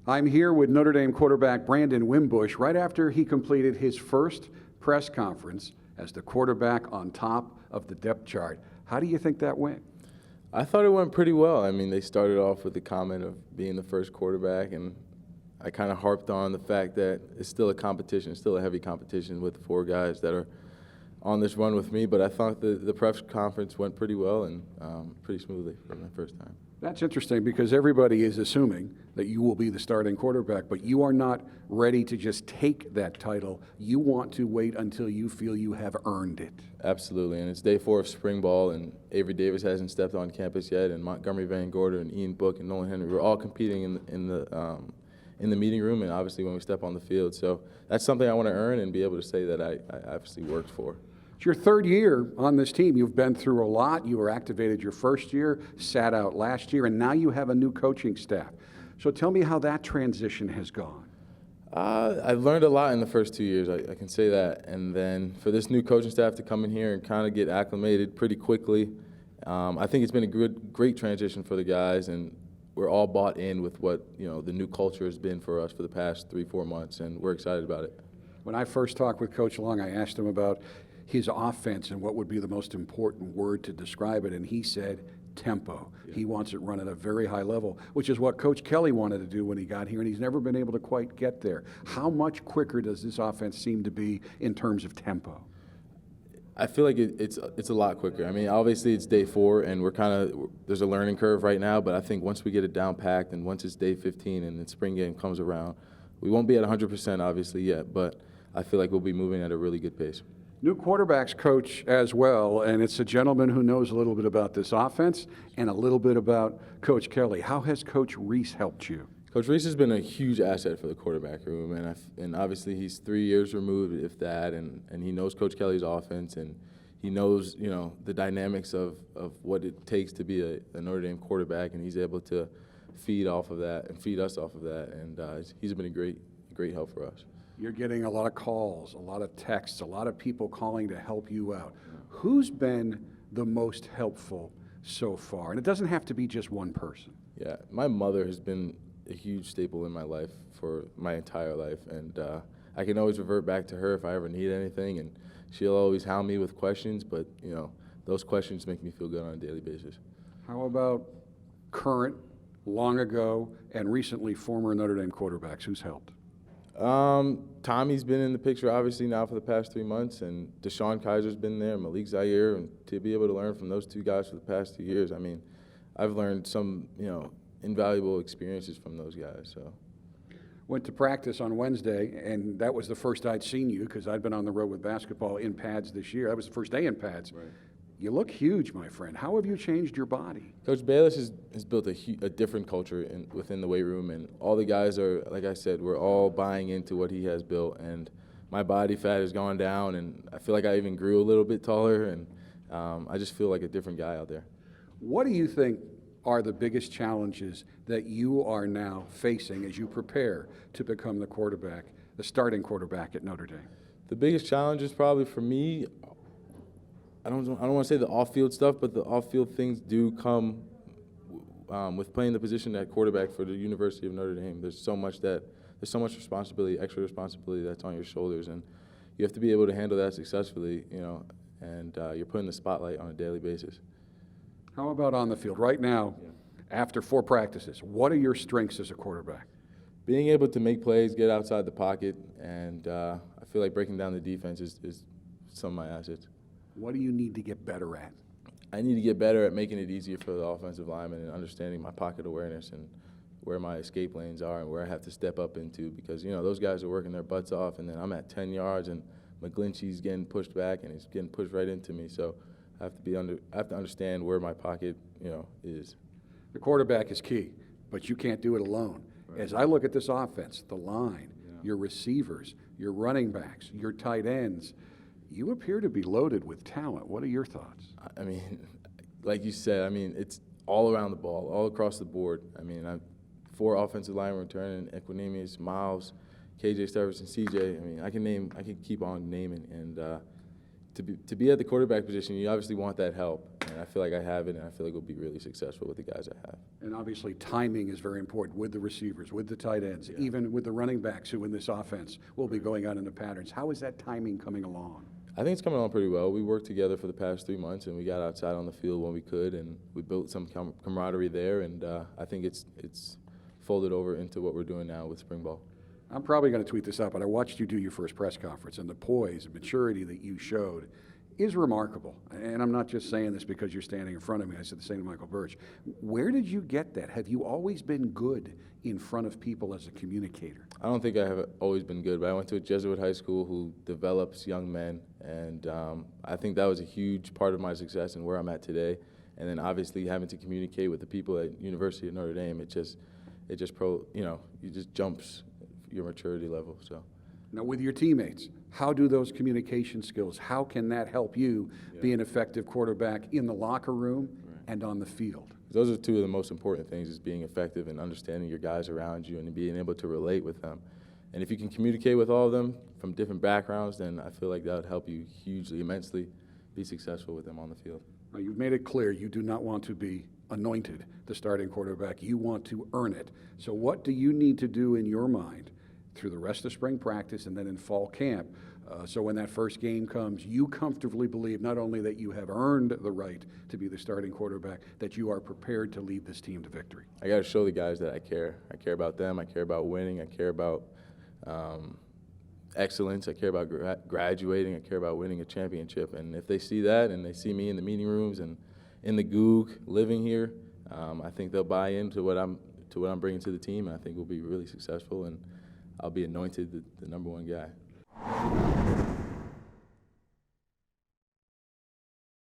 I'm here with Notre Dame quarterback Brandon Wimbush right after he completed his first press conference as the quarterback on top of the depth chart. How do you think that went? I thought it went pretty well. I mean, they started off with the comment of being the first quarterback, and I kind of harped on the fact that it's still a competition, it's still a heavy competition with the four guys that are on this run with me. But I thought the press conference went pretty well and pretty smoothly for my first time. That's interesting because everybody is assuming that you will be the starting quarterback, but you are not ready to just take that title. You want to wait until you feel you have earned it. Absolutely, and it's day 4 of spring ball, and Avery Davis hasn't stepped on campus yet, and Montgomery Van Gorder and Ian Book and Nolan Henry, we're all competing in the meeting room and obviously when we step on the field. So that's something I want to earn and be able to say that I obviously worked for. It's your third year on this team. You've been through a lot. You were activated your first year, sat out last year, and now you have a new coaching staff. So tell me how that transition has gone. I've learned a lot in the first 2 years, I can say that. And then for this new coaching staff to come in here and kind of get acclimated pretty quickly, I think it's been a great transition for the guys, and we're all bought in with what the new culture has been for us for the past 3-4 months, and we're excited about it. When I first talked with Coach Long, I asked him about his offense and what would be the most important word to describe it, and he said tempo. Yeah. He wants it run at a very high level, which is what Coach Kelly wanted to do when he got here, and he's never been able to quite get there. How much quicker does this offense seem to be in terms of tempo? I feel like it's a lot quicker. I mean, obviously it's day 4, and there's a learning curve right now, but I think once we get it down packed and once it's day 15 and the spring game comes around, we won't be at 100% obviously yet, but I feel like we'll be moving at a really good pace. New quarterbacks coach as well, and it's a gentleman who knows a little bit about this offense and a little bit about Coach Kelly. How has Coach Reese helped you? Coach Reese has been a huge asset for the quarterback room, and obviously he's 3 years removed, if that, and he knows Coach Kelly's offense, and he knows the dynamics of what it takes to be a Notre Dame quarterback, and he's able to feed off of that and feed us off of that, and he's been a great help for us. You're getting a lot of calls, a lot of texts, a lot of people calling to help you out. Who's been the most helpful so far? And it doesn't have to be just one person. Yeah, my mother has been a huge staple in my life for my entire life, and I can always revert back to her if I ever need anything, and she'll always hound me with questions, but those questions make me feel good on a daily basis. How about current, long ago, and recently former Notre Dame quarterbacks? Who's helped? Tommy's been in the picture obviously now for the past 3 months, and Deshaun Kaiser's been there, Malik Zaire, and to be able to learn from those 2 guys for the past 2 years, I mean, I've learned some invaluable experiences from those guys. So, went to practice on Wednesday, and that was the first I'd seen you because I'd been on the road with basketball in pads this year. That was the first day in pads. Right. You look huge, my friend. How have you changed your body? Coach Bayless has built a different culture within the weight room, and all the guys are, like I said, we're all buying into what he has built, and my body fat has gone down, and I feel like I even grew a little bit taller, and I just feel like a different guy out there. What do you think are the biggest challenges that you are now facing as you prepare to become the starting quarterback at Notre Dame? The biggest challenges probably for me, I don't want to say the off-field stuff, but the off-field things do come with playing the position at quarterback for the University of Notre Dame. There's so much responsibility, extra responsibility that's on your shoulders, and you have to be able to handle that successfully, and you're put in the spotlight on a daily basis. How about on the field? Right now, after 4 practices, what are your strengths as a quarterback? Being able to make plays, get outside the pocket, and I feel like breaking down the defense is some of my assets. What do you need to get better at? I need to get better at making it easier for the offensive lineman and understanding my pocket awareness and where my escape lanes are and where I have to step up into, because those guys are working their butts off, and then I'm at 10 yards and McGlinchey's getting pushed back and he's getting pushed right into me. So I have to understand where my pocket is. The quarterback is key, but you can't do it alone. Right. As I look at this offense, the line, your receivers, your running backs, your tight ends, you appear to be loaded with talent. What are your thoughts? I mean, like you said, it's all around the ball, all across the board. 4 offensive linemen returning: Equinemius, Miles, KJ Sturvis, and CJ. I can keep on naming. And to be at the quarterback position, you obviously want that help. And I feel like I have it, and I feel like we'll be really successful with the guys I have. And obviously, timing is very important with the receivers, with the tight ends, even with the running backs who in this offense will be going out into patterns. How is that timing coming along? I think it's coming along pretty well. We worked together for the past 3 months, and we got outside on the field when we could, and we built some camaraderie there, and I think it's folded over into what we're doing now with spring ball. I'm probably going to tweet this out, but I watched you do your first press conference, and the poise and maturity that you showed is remarkable. And I'm not just saying this because you're standing in front of me. I said the same to Michael Birch. Where did you get that? Have you always been good in front of people as a communicator? I don't think I have always been good, but I went to a Jesuit high school who develops young men, and I think that was a huge part of my success and where I'm at today. And then obviously having to communicate with the people at University of Notre Dame, it just jumps your maturity level. So. Now, with your teammates, how do those communication skills, how can that help you be an effective quarterback in the locker room and on the field? Those are two of the most important things, is being effective and understanding your guys around you and being able to relate with them. And if you can communicate with all of them from different backgrounds, then I feel like that would help you hugely, immensely be successful with them on the field. Now, you've made it clear you do not want to be anointed the starting quarterback. You want to earn it. So what do you need to do in your mind through the rest of spring practice and then in fall camp, so when that first game comes, you comfortably believe not only that you have earned the right to be the starting quarterback, that you are prepared to lead this team to victory? I got to show the guys that I care. I care about them. I care about winning. I care about excellence. I care about graduating. I care about winning a championship. And if they see that and they see me in the meeting rooms and in the Goog living here, I think they'll buy into what I'm bringing to the team. And I think we'll be really successful, and I'll be anointed the number one guy.